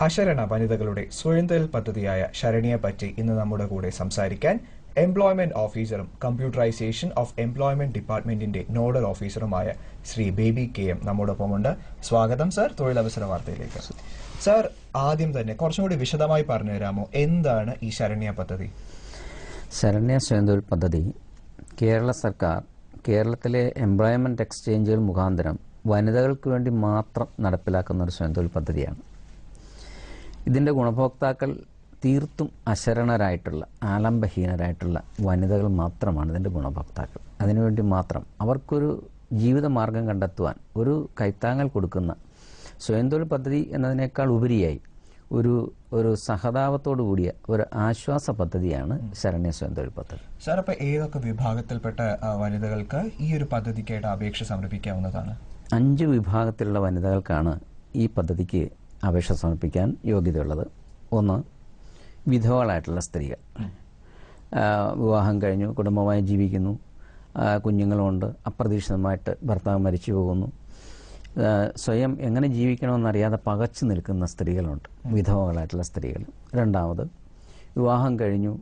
അശരണ വനിതകളുടെ സ്വയം തൊഴിൽ പദ്ധതിയായ ശരണ്യെ പറ്റി ഇന്ന് നമ്മുടെ കൂടെ സംസാരിക്കാൻ എംപ്ലോയ്മെന്റ് ഓഫീസറും കമ്പ്യൂട്ടറൈസേഷൻ ഓഫ് എംപ്ലോയ്മെന്റ് ഡിപ്പാർട്ട്മെന്റിന്റെ നോഡൽ ഓഫീസറുമായ ശ്രീ ബേബി KM നമ്മോടൊപ്പമുണ്ട്. സ്വാഗതം സർ തൊഴിലവസര വാർത്തയിലേക്ക്. സർ, ആദ്യം തന്നെ കുറച്ചും കൂടി വിശദമായി പറഞ്ഞു തരാമോ, എന്താണ് ഈ ശരണ്യ പദ്ധതി? ശരണ്യ സ്വയം തൊഴിൽ പദ്ധതി കേരള സർക്കാർ കേരളത്തിലെ എംപ്ലോയ്മെന്റ് എക്സ്ചേഞ്ചുകൾ മുഖാന്തരം വനിതകൾക്ക് വേണ്ടി മാത്രം നടപ്പിലാക്കുന്ന ഒരു സ്വയം തൊഴിൽ പദ്ധതിയാണ്. ഇതിൻ്റെ ഗുണഭോക്താക്കൾ തീർത്തും അശരണരായിട്ടുള്ള ആലംബഹീനരായിട്ടുള്ള വനിതകൾ മാത്രമാണ് ഇതിൻ്റെ ഗുണഭോക്താക്കൾ. അതിനുവേണ്ടി മാത്രം അവർക്കൊരു ജീവിതമാർഗം കണ്ടെത്തുവാൻ ഒരു കൈത്താങ്ങൽ കൊടുക്കുന്ന സ്വയം തൊഴിൽ പദ്ധതി എന്നതിനേക്കാൾ ഉപരിയായി ഒരു സഹതാപത്തോടു കൂടിയ ഒരു ആശ്വാസ പദ്ധതിയാണ് ശരണ്യ സ്വയം തൊഴിൽ പദ്ധതി. സാർ, അപ്പോൾ ഏതൊക്കെ വിഭാഗത്തിൽപ്പെട്ട വനിതകൾക്ക് ഈ ഒരു പദ്ധതിക്കായിട്ട് അപേക്ഷ സമർപ്പിക്കാവുന്നതാണ്? 5 വിഭാഗത്തിലുള്ള വനിതകൾക്കാണ് ഈ പദ്ധതിക്ക് അപേക്ഷ സമർപ്പിക്കാൻ യോഗ്യതയുള്ളത്. ഒന്ന്, വിധവകളായിട്ടുള്ള സ്ത്രീകൾ. വിവാഹം കഴിഞ്ഞു, കുടുംബമായി ജീവിക്കുന്നു, കുഞ്ഞുങ്ങളുണ്ട്, അപ്രതീക്ഷിതമായിട്ട് ഭർത്താവ് മരിച്ചു പോകുന്നു, സ്വയം എങ്ങനെ ജീവിക്കണമെന്നറിയാതെ പകച്ചു നിൽക്കുന്ന സ്ത്രീകളുണ്ട്, വിധവകളായിട്ടുള്ള സ്ത്രീകൾ. രണ്ടാമത്, വിവാഹം കഴിഞ്ഞു,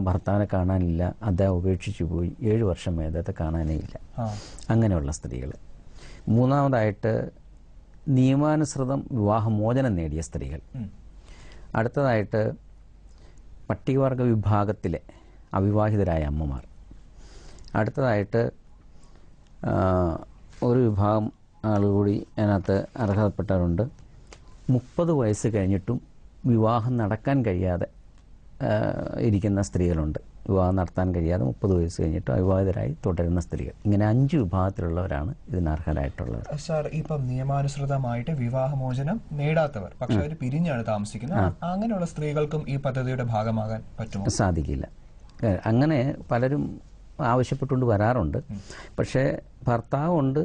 ഭർത്താവിനെ കാണാനില്ല, അദ്ദേഹം ഉപേക്ഷിച്ചു പോയി, 7 വർഷം അദ്ദേഹത്തെ കാണാനേ ഇല്ല, അങ്ങനെയുള്ള സ്ത്രീകൾ. മൂന്നാമതായിട്ട്, നിയമാനുസൃതം വിവാഹമോചനം നേടിയ സ്ത്രീകൾ. അടുത്തതായിട്ട്, പട്ടികവർഗ വിഭാഗത്തിലെ അവിവാഹിതരായ അമ്മമാർ. അടുത്തതായിട്ട്, ഒരു വിഭാഗം ആളുകൂടി അതിനകത്ത് അർഹതപ്പെട്ടവരുണ്ട്. 30 വയസ്സ് കഴിഞ്ഞിട്ടും വിവാഹം നടക്കാൻ കഴിയാതെ ഇരിക്കുന്ന സ്ത്രീകളുണ്ട്. വിവാഹം നടത്താൻ കഴിയാതെ 30 വയസ്സ് കഴിഞ്ഞിട്ട് അവിവാഹിതരായി തുടരുന്ന സ്ത്രീകൾ. ഇങ്ങനെ 5 വിഭാഗത്തിലുള്ളവരാണ് ഇതിന് അർഹരായിട്ടുള്ളത്. സാർ, ഇപ്പം നിയമാനുസൃതമായിട്ട് വിവാഹമോചനം നേടാത്തവർ, പക്ഷെ അവർ പിരിഞ്ഞാണ് താമസിക്കുന്നത്, അങ്ങനെയുള്ള സ്ത്രീകൾക്കും ഈ പദ്ധതിയുടെ ഭാഗമാകാൻ പറ്റുമോ? സാധിക്കില്ല. അങ്ങനെ പലരും ആവശ്യപ്പെട്ടുകൊണ്ട് വരാറുണ്ട്. പക്ഷേ ഭർത്താവുണ്ട്,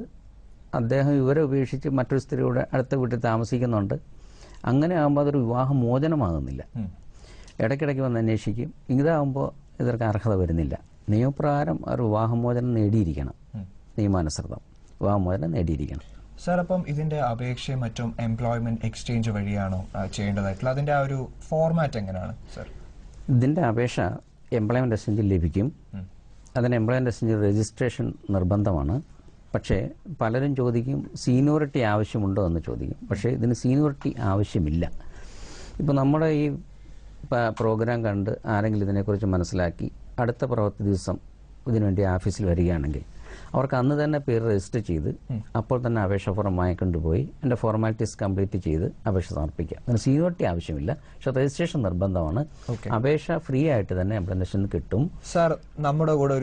അദ്ദേഹം ഇവരെ ഉപേക്ഷിച്ച് മറ്റൊരു സ്ത്രീയുടെ അടുത്ത വീട്ടിൽ താമസിക്കുന്നുണ്ട്. അങ്ങനെ ആകുമ്പോൾ അതൊരു വിവാഹമോചനമാകുന്നില്ല. ഇടയ്ക്കിടയ്ക്ക് വന്ന് അന്വേഷിക്കും. ഇതാകുമ്പോൾ ഇവർക്ക് അർഹത വരുന്നില്ല. നിയമപ്രകാരം ഒരു വിവാഹമോചനം നേടിയിരിക്കണം, നിയമാനുസൃതം വിവാഹമോചനം നേടിയിരിക്കണം. സാർ, അപ്പം ഇതിന്റെ അപേക്ഷയും മറ്റും എംപ്ലോയ്മെന്റ് എക്സ്ചേഞ്ച് വഴിയാണോ ചെയ്യേണ്ടതായിട്ടുള്ള? അതിന്റെ ആ ഒരു ഫോർമാറ്റ് എങ്ങനെയാണ് സാർ? ഇതിന്റെ അപേക്ഷ എംപ്ലോയ്മെന്റ് എക്സ്ചേഞ്ചിൽ ലഭിക്കും. അതിന് എംപ്ലോയ്മെന്റ് എക്സ്ചേഞ്ച് രജിസ്ട്രേഷൻ നിർബന്ധമാണ്. പക്ഷേ പലരും ചോദിക്കും, സീനിയോറിറ്റി ആവശ്യമുണ്ടോ എന്ന് ചോദിക്കും. പക്ഷേ ഇതിന് സീനിയോറിറ്റി ആവശ്യമില്ല. ഇപ്പോൾ നമ്മുടെ ഈ പ്രോഗ്രാം കണ്ട് ആരെങ്കിലും ഇതിനെക്കുറിച്ച് മനസ്സിലാക്കി അടുത്ത പ്രവൃത്തി ദിവസം ഇതിനുവേണ്ടി ഓഫീസിൽ വരികയാണെങ്കിൽ അവർക്ക് അന്ന് തന്നെ പേര് രജിസ്റ്റർ ചെയ്ത് അപ്പോൾ തന്നെ അപേക്ഷ ഫോറം വാങ്ങിക്കൊണ്ടുപോയി എൻ്റെ ഫോർമാലിറ്റീസ് കംപ്ലീറ്റ് ചെയ്ത് അപേക്ഷ സമർപ്പിക്കുക. അതിന് സീനിയോറിറ്റി ആവശ്യമില്ല, പക്ഷേ രജിസ്ട്രേഷൻ നിർബന്ധമാണ്. അപേക്ഷ ഫ്രീ ആയിട്ട് തന്നെ എംപ്ലോയ്മെന്റ് കിട്ടും. സാർ, നമ്മുടെ കൂടെ